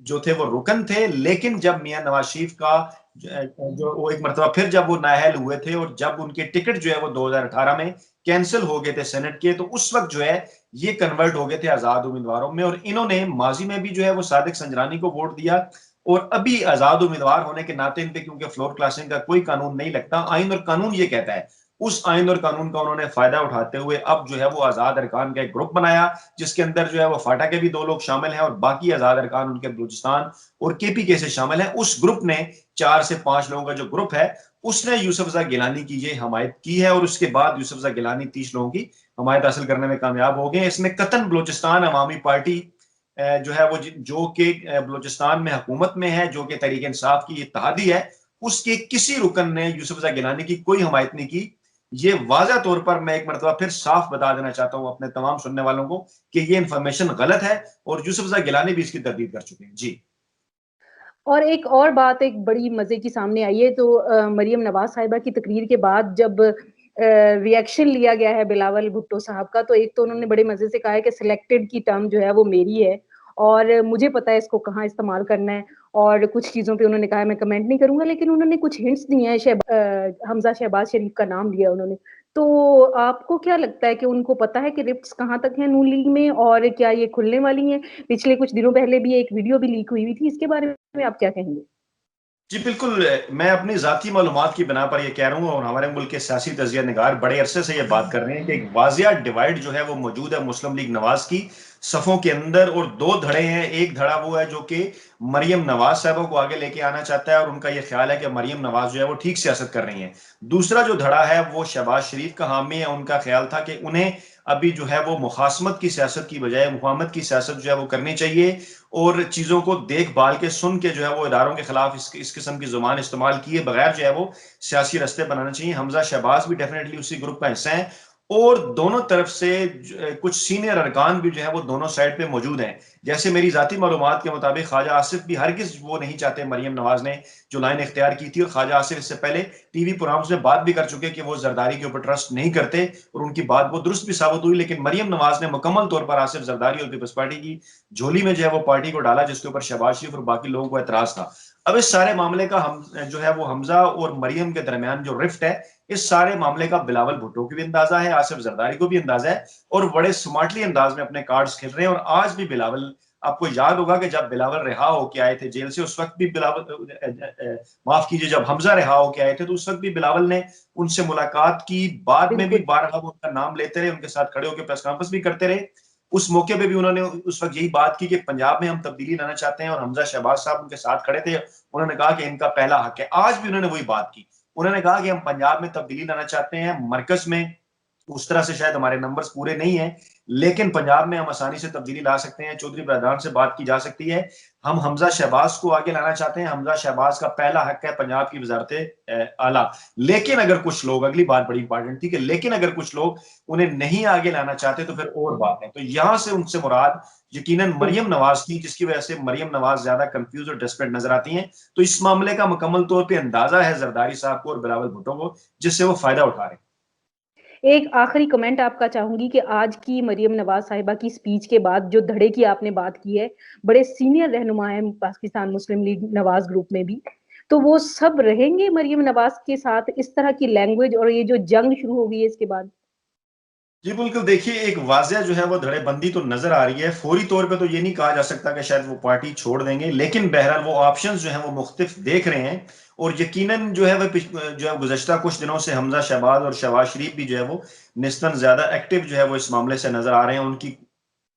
جو تھے وہ رکن تھے، لیکن جب میاں نواز شریف کا جو وہ ایک مرتبہ پھر جب وہ نااہل ہوئے تھے اور جب ان کے ٹکٹ جو ہے وہ 2018 میں کینسل ہو گئے تھے سینٹ کے، تو اس وقت جو ہے یہ کنورٹ ہو گئے تھے آزاد امیدواروں میں، اور انہوں نے ماضی میں بھی جو ہے وہ صادق سنجرانی کو ووٹ دیا، اور ابھی آزاد امیدوار ہونے کے ناطے ان پہ کیونکہ فلور کلاسنگ کا کوئی قانون نہیں لگتا، آئین اور قانون یہ کہتا ہے، اس آئین اور قانون کا انہوں نے فائدہ اٹھاتے ہوئے اب جو ہے وہ آزاد ارکان کا ایک گروپ بنایا، جس کے اندر جو ہے وہ فاٹا کے بھی 2 لوگ شامل ہیں اور باقی آزاد ارکان ان کے بلوچستان اور کے پی کے سے شامل ہیں۔ اس گروپ نے 4 سے 5 لوگوں کا جو گروپ ہے اس نے یوسفزئی گیلانی کی یہ حمایت کی ہے، اور اس کے بعد یوسفزئی گیلانی 30 لوگوں کی حمایت حاصل کرنے میں کامیاب ہو گئے۔ اس میں قطن بلوچستان عوامی پارٹی جو ہے وہ جو کہ بلوچستان میں حکومت میں ہے، جو کہ تحریک انصاف کی اتحادی ہے، اس کے کسی رکن نے یوسفزئی گیلانی کی کوئی حمایت نہیں کی۔ یہ واضح طور پر میں ایک مرتبہ پھر صاف بتا دینا چاہتا ہوں اپنے تمام سننے والوں کو کہ یہ انفارمیشن غلط ہے، اور یوسفزئی گیلانی بھی اس کی تردید کر چکے ہیں۔ جی اور ایک اور بات ایک بڑی مزے کی سامنے آئی ہے، تو مریم نواز صاحبہ کی تقریر کے بعد جب ریئیکشن لیا گیا ہے بلاول بھٹو صاحب کا، تو ایک تو انہوں نے بڑے مزے سے کہا ہے کہ سلیکٹڈ کی ٹرم جو ہے وہ میری ہے اور مجھے پتا ہے اس کو کہاں استعمال کرنا ہے، اور کچھ چیزوں پہ انہوں نے کہا میں کمنٹ نہیں کروں گا، لیکن انہوں نے کچھ ہنٹس دیے ہیں، حمزہ شہباز شریف کا نام لیا انہوں نے۔ تو آپ کو کیا لگتا ہے کہ ان کو پتا ہے کہ رفٹس کہاں تک ہیں نون لیگ میں، اور کیا یہ کھلنے والی ہیں؟ پچھلے کچھ دنوں پہلے بھی ایک ویڈیو بھی لیک ہوئی تھی، اس کے بارے میں آپ کیا کہیں گے؟ جی بالکل، میں اپنی ذاتی معلومات کی بنا پر یہ کہہ رہا ہوں، اور ہمارے ملک کے سیاسی تجزیہ نگار بڑے عرصے سے یہ بات کر رہے ہیں کہ ایک واضح ڈیوائیڈ جو ہے وہ موجود ہے مسلم لیگ نواز کی صفوں کے اندر، اور 2 دھڑے ہیں۔ ایک دھڑا وہ ہے جو کہ مریم نواز صاحبہ کو آگے لے کے آنا چاہتا ہے، اور ان کا یہ خیال ہے کہ مریم نواز جو ہے وہ ٹھیک سیاست کر رہی ہیں۔ دوسرا جو دھڑا ہے وہ شہباز شریف کا حامی ہے، ان کا خیال تھا کہ انہیں ابھی جو ہے وہ مخاصمت کی سیاست کی بجائے مفاہمت کی سیاست جو ہے وہ کرنی چاہیے، اور چیزوں کو دیکھ بھال کے سن کے جو ہے وہ اداروں کے خلاف اس قسم کی زبان استعمال کیے بغیر جو ہے وہ سیاسی رستے بنانا چاہیے۔ حمزہ شہباز بھی ڈیفینیٹلی اسی گروپ کا حصہ ہیں، اور دونوں طرف سے کچھ سینئر ارکان بھی جو ہے وہ دونوں سائڈ پہ موجود ہیں۔ جیسے میری ذاتی معلومات کے مطابق خواجہ آصف بھی ہرگز وہ نہیں چاہتے مریم نواز نے جو لائن اختیار کی تھی، اور خواجہ آصف اس سے پہلے ٹی وی پروگرامز میں بات بھی کر چکے کہ وہ زرداری کے اوپر ٹرسٹ نہیں کرتے، اور ان کی بات وہ درست بھی ثابت ہوئی، لیکن مریم نواز نے مکمل طور پر آصف زرداری اور پیپلز پارٹی کی جھولی میں جو ہے وہ پارٹی کو ڈالا، جس کے اوپر شہباز شریف اور باقی لوگوں کو اعتراض تھا۔ اب اس سارے معاملے کا جو ہے وہ حمزہ اور مریم کے درمیان جو رفٹ ہے، اس سارے معاملے کا بلاول بھٹو کو بھی اندازہ ہے، آصف زرداری کو بھی اندازہ ہے، اور بڑے سمارٹلی انداز میں اپنے کارڈز کھیل رہے ہیں۔ اور آج بھی بلاول، آپ کو یاد ہوگا کہ جب بلاول رہا ہو کے آئے تھے جیل سے، اس وقت بھی بلاول معاف کیجیے، جب حمزہ رہا ہو کے آئے تھے تو اس وقت بھی بلاول نے ان سے ملاقات کی، بعد میں بھی بالکل بارہا وہ ان کا نام لیتے رہے، ان کے ساتھ کھڑے ہو کے پریس کانفرنس بھی کرتے رہے۔ اس موقع پہ بھی انہوں نے اس وقت یہی بات کی کہ پنجاب میں ہم تبدیلی لانا چاہتے ہیں، اور حمزہ شہباز صاحب ان کے ساتھ کھڑے تھے، انہوں نے کہا کہ ان کا پہلا حق ہے۔ آج بھی انہوں نے وہی بات کی، انہوں نے کہا کہ ہم پنجاب میں تبدیلی لانا چاہتے ہیں، مرکز میں اس طرح سے شاید ہمارے نمبرز پورے نہیں ہیں، لیکن پنجاب میں ہم آسانی سے تبدیلی لا سکتے ہیں، چودھری برادران سے بات کی جا سکتی ہے، ہم حمزہ شہباز کو آگے لانا چاہتے ہیں، حمزہ شہباز کا پہلا حق ہے پنجاب کی وزارت اعلیٰ۔ لیکن اگر کچھ لوگ، اگلی بات بڑی امپارٹنٹ تھی کہ لیکن اگر کچھ لوگ انہیں نہیں آگے لانا چاہتے تو پھر اور بات ہے۔ تو یہاں سے ان سے مراد یقیناً مریم بالکل نواز کی، جس کی وجہ سے مریم نواز زیادہ کنفیوز اور ڈسپریٹ نظر آتی ہیں۔ تو اس معاملے کا مکمل طور پہ اندازہ ہے زرداری صاحب کو اور بلاول بھٹو کو، جس سے وہ فائدہ اٹھا رہے ہیں۔ ایک آخری کمنٹ آپ کا چاہوں گی کہ آج کی مریم نواز صاحبہ کی سپیچ کے بعد جو دھڑے کی آپ نے بات کی ہے، بڑے سینئر رہنما ہیں پاکستان مسلم لیگ نواز گروپ میں بھی، تو وہ سب رہیں گے مریم نواز کے ساتھ؟ اس طرح کی لینگویج اور یہ جو جنگ شروع ہو گئی ہے اس کے بعد؟ جی بالکل، دیکھیے ایک واضح جو ہے وہ دھڑے بندی تو نظر آ رہی ہے۔ فوری طور پہ تو یہ نہیں کہا جا سکتا کہ شاید وہ پارٹی چھوڑ دیں گے، لیکن بہرحال وہ آپشنز جو ہیں وہ مختلف دیکھ رہے ہیں، اور یقیناً جو ہے وہ جو ہے گزشتہ کچھ دنوں سے حمزہ شہباز اور شہباز شریف بھی جو ہے وہ نسبتاً زیادہ ایکٹیو جو ہے وہ اس معاملے سے نظر آ رہے ہیں۔ ان کی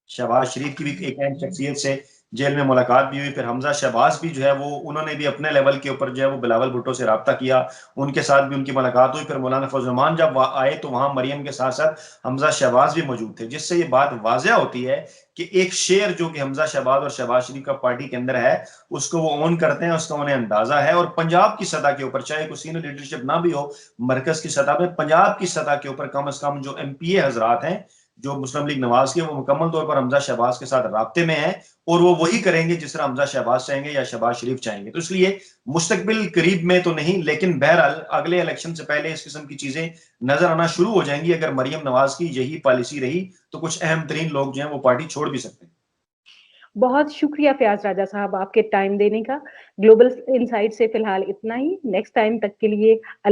شہباز شریف کی بھی ایک اہم شخصیت سے جیل میں ملاقات بھی ہوئی، پھر حمزہ شہباز بھی جو ہے وہ انہوں نے بھی اپنے لیول کے اوپر جو ہے وہ بلاول بھٹو سے رابطہ کیا، ان کے ساتھ بھی ان کی ملاقات ہوئی۔ پھر مولانا فضل الرحمان جب آئے تو وہاں مریم کے ساتھ ساتھ حمزہ شہباز بھی موجود تھے، جس سے یہ بات واضح ہوتی ہے کہ ایک شیئر جو کہ حمزہ شہباز اور شہباز شریف کا پارٹی کے اندر ہے، اس کو وہ اون کرتے ہیں، اس کا انہیں اندازہ ہے۔ اور پنجاب کی سطح کے اوپر چاہے کوئی سینئر لیڈرشپ نہ بھی ہو مرکز کی سطح پہ، پنجاب کی سطح کے اوپر کم از کم جو ایم پی اے حضرات ہیں جو مسلم لیگ نواز کے، وہ مکمل طور پر حمزہ شہباز کے ساتھ رابطے میں ہیں، اور وہ وہی کریں گے جس طرح حمزہ شہباز چاہیں گے یا شہباز شریف چاہیں گے۔ تو اس لیے مستقبل قریب میں تو نہیں، لیکن بہرحال اگلے الیکشن سے پہلے اس قسم کی چیزیں نظر آنا شروع ہو جائیں گی۔ اگر مریم نواز کی یہی پالیسی رہی تو کچھ اہم ترین لوگ جو ہیں وہ پارٹی چھوڑ بھی سکتے ہیں۔ بہت شکریہ فیاض راجہ صاحب آپ کے ٹائم دینے کا. گلوبل انسائٹ سے فی الحال اتنا ہی. نیکسٹ ٹائم تک کے لیے